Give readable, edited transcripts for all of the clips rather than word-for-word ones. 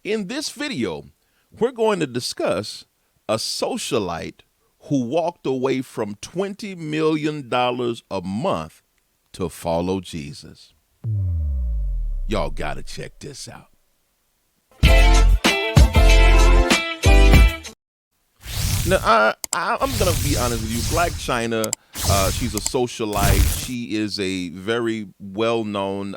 In this video, we're going to discuss a socialite who walked away from $20 million a month to follow Jesus. Y'all got to check this out. Now, I'm going to be honest with you. Blac Chyna, she's a socialite. She is a very well-known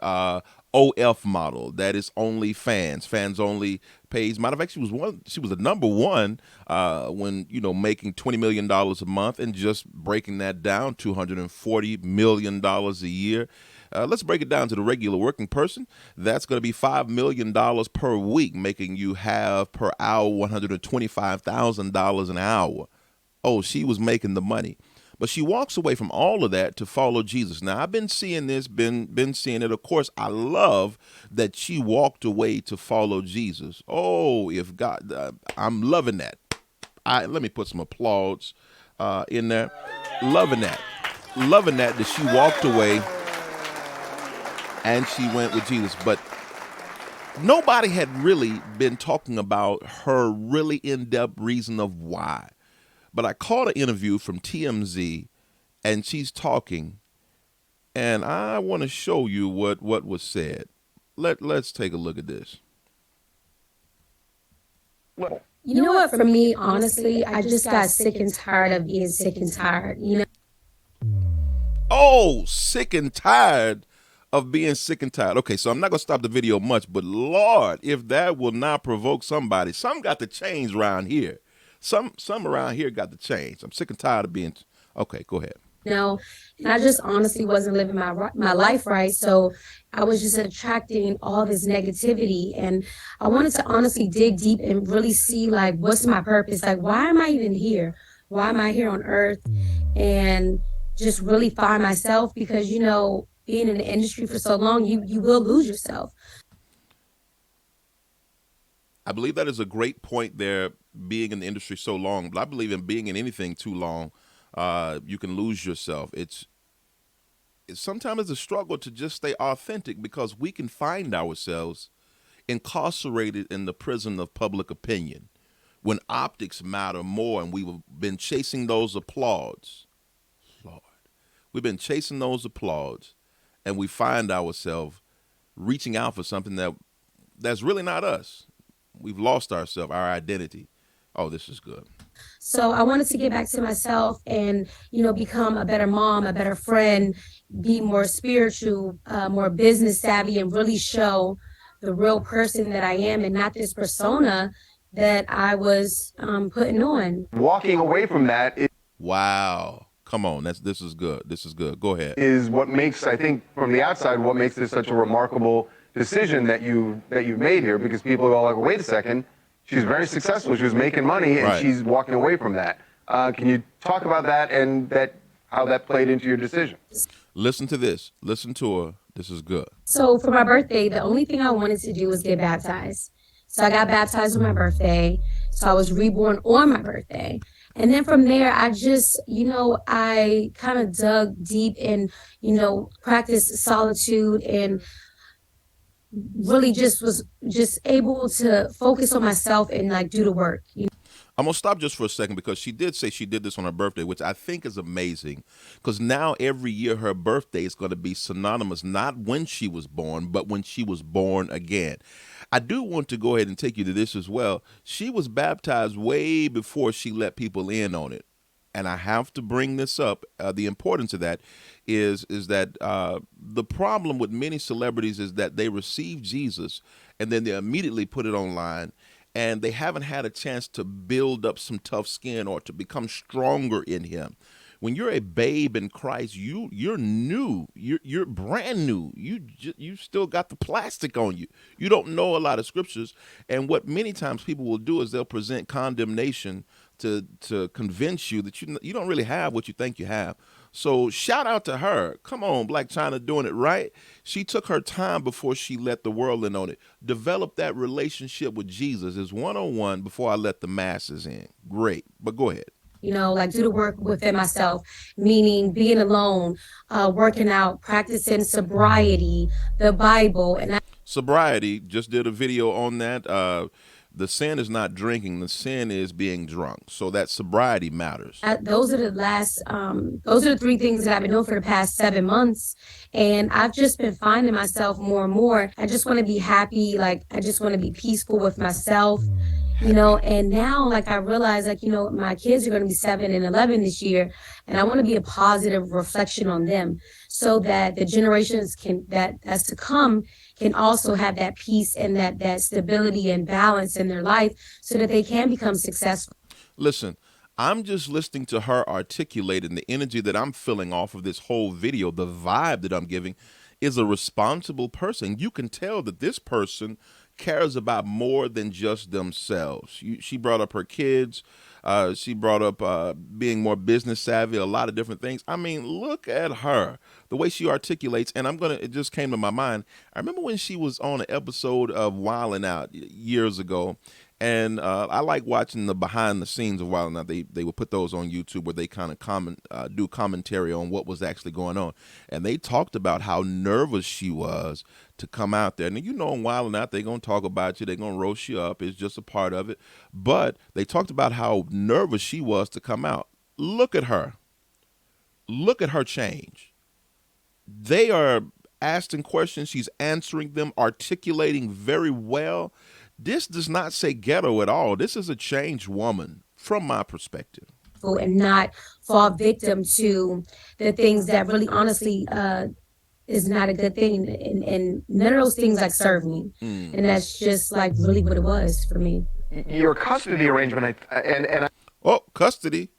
OF model. That is OnlyFans, fans only page. Matter of fact, she was the number one when making $20 million a month and just breaking that down, $240 million a year. Let's break it down to the regular working person. That's going to be $5 million per week, making you have per hour $125,000 an hour. Oh, she was making the money. But she walks away from all of that to follow Jesus. Now, I've been seeing this, been seeing it. Of course, I love that she walked away to follow Jesus. Oh, if God, I'm loving that. Let me put some applause in there. Loving that. Loving that she walked away and she went with Jesus. But nobody had really been talking about her really in-depth reason of why. But I caught an interview from TMZ, and she's talking, and I want to show you what was said. Let's take a look at this. You know what? For me, honestly, I just got sick and tired of being sick and tired. Oh, sick and tired of being sick and tired. Okay, so I'm not going to stop the video much, but Lord, if that will not provoke somebody, some got to change around here. Some around here got to change. I'm sick and tired of being. Okay, go ahead. And I just honestly wasn't living my life right. So I was just attracting all this negativity. And I wanted to honestly dig deep and really see, like, what's my purpose? Like, why am I even here? Why am I here on earth? And just really find myself, because, being in the industry for so long, you will lose yourself. I believe that is a great point there, being in the industry so long. But I believe in being in anything too long, you can lose yourself. It's sometimes a struggle to just stay authentic, because we can find ourselves incarcerated in the prison of public opinion when optics matter more, and we've been chasing those applauds. Lord, we've been chasing those applauds, and we find ourselves reaching out for something that's really not us. We've lost ourselves, our identity. Oh, this is good. So I wanted to get back to myself and, become a better mom, a better friend, be more spiritual, more business savvy, and really show the real person that I am, and not this persona that I was putting on. Walking away from that Wow. Come on. This is good. This is good. Go ahead. is what makes, I think, from the outside, what makes this such a remarkable decision that you've made here, because people go like, wait a second, she's very successful, she was making money, and Right. she's walking away from that. Can you talk about that and how that played into your decision? Listen to this. Listen to her. This is good. So for my birthday, the only thing I wanted to do was get baptized. So I got baptized on my birthday. So I was reborn on my birthday. And then from there, I just, I kind of dug deep and, practiced solitude, and really just was just able to focus on myself and, like, do the work. I'm going to stop just for a second, because she did say she did this on her birthday, which I think is amazing, because now every year her birthday is going to be synonymous, not when she was born, but when she was born again. I do want to go ahead and take you to this as well. She was baptized way before she let people in on it. And I have to bring this up. The importance of that is that the problem with many celebrities is that they receive Jesus and then they immediately put it online, and they haven't had a chance to build up some tough skin or to become stronger in him. When you're a babe in Christ, you're new. You're brand new. You still got the plastic on you. You don't know a lot of scriptures, and what many times people will do is they'll present condemnation to convince you that you don't really have what you think you have. So shout out to her. Come on, Blac Chyna, doing it right. She took her time before she let the world in on it. Develop that relationship with Jesus is 101 before I let the masses in. Great, but go ahead. like do the work within myself, meaning being alone, working out, practicing sobriety, the Bible. And Sobriety, just did a video on that. The sin is not drinking, the sin is being drunk. So that sobriety matters. those are the three things that I've been doing for the past 7 months. And I've just been finding myself more and more. I just want to be happy. Like, I just want to be peaceful with myself. And now, like, I realize, like, my kids are going to be 7 and 11 this year, and I want to be a positive reflection on them, so that the generations that's to come can also have that peace and that stability and balance in their life, so that they can become successful. Listen, I'm just listening to her articulating the energy that I'm feeling off of this whole video. The vibe that I'm giving is a responsible person. You can tell that this person cares about more than just themselves. She brought up her kids. She brought up being more business savvy, a lot of different things. I mean, look at her, the way she articulates. And it just came to my mind. I remember when she was on an episode of Wildin' Out years ago. And I like watching the behind the scenes of Wild 'N Out. They would put those on YouTube where they kind of do commentary on what was actually going on. And they talked about how nervous she was to come out there. And in Wild 'N Out, they're going to talk about you. They're going to roast you up. It's just a part of it. But they talked about how nervous she was to come out. Look at her. Look at her change. They are asking questions. She's answering them, articulating very well. This does not say ghetto at all. This is a changed woman from my perspective. And not fall victim to the things that really honestly is not a good thing. And none of those things like serve me. And that's just like really what it was for me. Your custody arrangement, Oh, custody.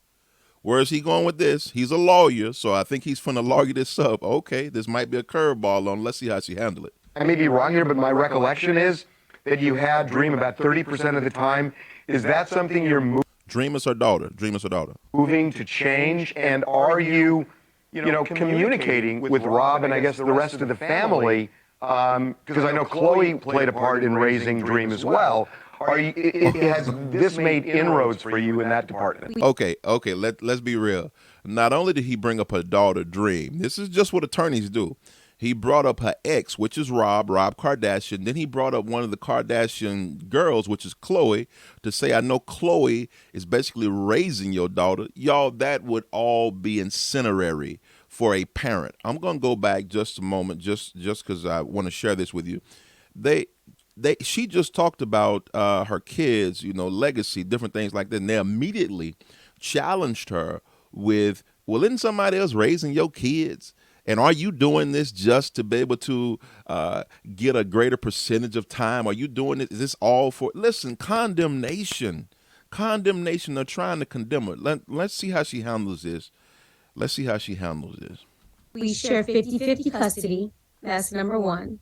Where is he going with this? He's a lawyer, so I think he's finna lawyer this up. Okay, this might be a curveball on. Let's see how she handle it. I may be wrong here, but my recollection is that you had Dream about 30% of the time. Is that something you're Dream is her daughter. Dream is her daughter. moving to change? And are you, communicating with Rob and I guess the rest of the family? Because I know Chloe played a part in raising Dream as well. Has this made inroads for you in that department? Okay. Let's be real. Not only did he bring up her daughter, Dream, this is just what attorneys do. He brought up her ex, which is Rob Kardashian. Then he brought up one of the Kardashian girls, which is Chloe, to say, I know Chloe is basically raising your daughter. Y'all, that would all be incinerary for a parent. I'm going to go back just a moment, just because I want to share this with you. She just talked about her kids, legacy, different things like that. And they immediately challenged her with, well, isn't somebody else raising your kids? And are you doing this just to be able to get a greater percentage of time? Are you doing it? Is this all for? Listen, condemnation. They're trying to condemn her. Let's see how she handles this. We share 50-50 custody. That's number one.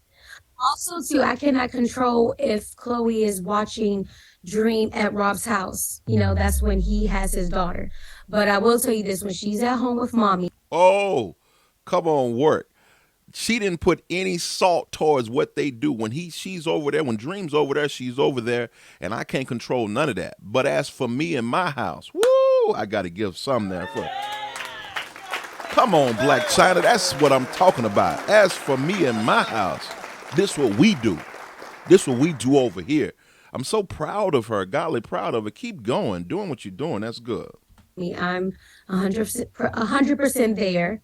Also, too, I cannot control if Chloe is watching Dream at Rob's house. That's when he has his daughter. But I will tell you this, when she's at home with mommy. Oh, come on, work. She didn't put any salt towards what they do. When she's over there, when Dream's over there, she's over there, and I can't control none of that. But as for me and my house, woo, I got to give some there for. Come on, Blac Chyna, that's what I'm talking about. As for me and my house, this what we do. This what we do over here. I'm so proud of her, godly proud of her. Keep going, doing what you're doing. That's good. I'm 100% there.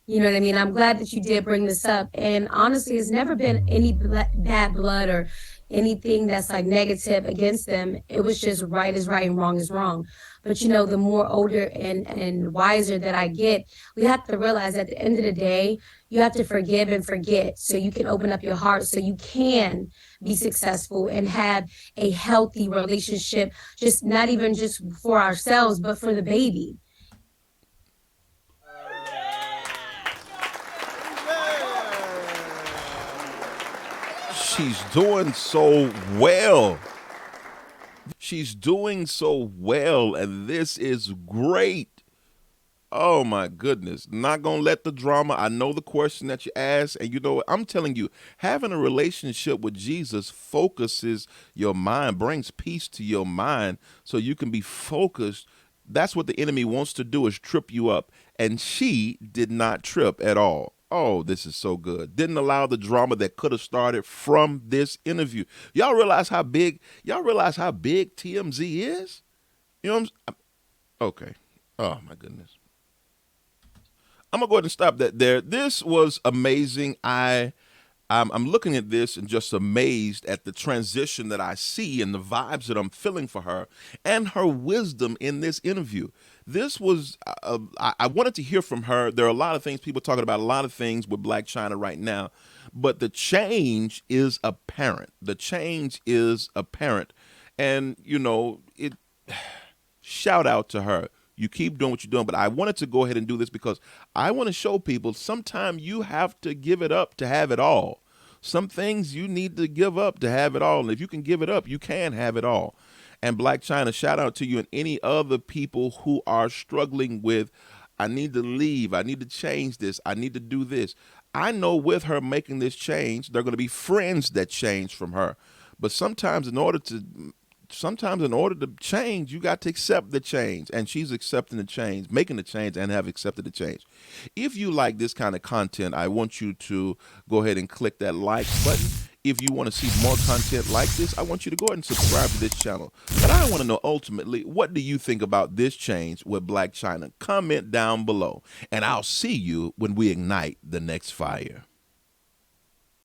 You know what I mean? I'm glad that you did bring this up. And honestly, it's never been any bad blood or anything that's like negative against them. It was just right is right and wrong is wrong. But the more older and wiser that I get, we have to realize at the end of the day, you have to forgive and forget so you can open up your heart so you can be successful and have a healthy relationship, just not even just for ourselves, but for the baby. She's doing so well. She's doing so well, and this is great. Oh my goodness. Not gonna let the drama. I know the question that you asked, and what? I'm telling you, having a relationship with Jesus focuses your mind, brings peace to your mind so you can be focused That's what the enemy wants to do, is trip you up. And she did not trip at all. Oh, this is so good. Didn't allow the drama that could have started from this interview. Y'all realize how big TMZ is? You know what okay. Oh my goodness. I'm gonna go ahead and stop that there. This was amazing. I'm looking at this and just amazed at the transition that I see and the vibes that I'm feeling for her and her wisdom in this interview. This was, I wanted to hear from her. There are a lot of things, people talking about a lot of things with Blac Chyna right now, but the change is apparent. The change is apparent. And, you know, shout out to her. You keep doing what you're doing, but I wanted to go ahead and do this because I want to show people sometimes you have to give it up to have it all. Some things you need to give up to have it all. And if you can give it up, you can have it all. And Blac Chyna, shout out to you and any other people who are struggling with, I need to leave, I need to change this, I need to do this. I know with her making this change, there are going to be friends that change from her. But sometimes in order to change, you got to accept the change. And she's accepting the change, making the change, and have accepted the change. If you like this kind of content, I want you to go ahead and click that like button. If you want to see more content like this, I want you to go ahead and subscribe to this channel. But I want to know ultimately, what do you think about this change with Blac Chyna? Comment down below, and I'll see you when we ignite the next fire.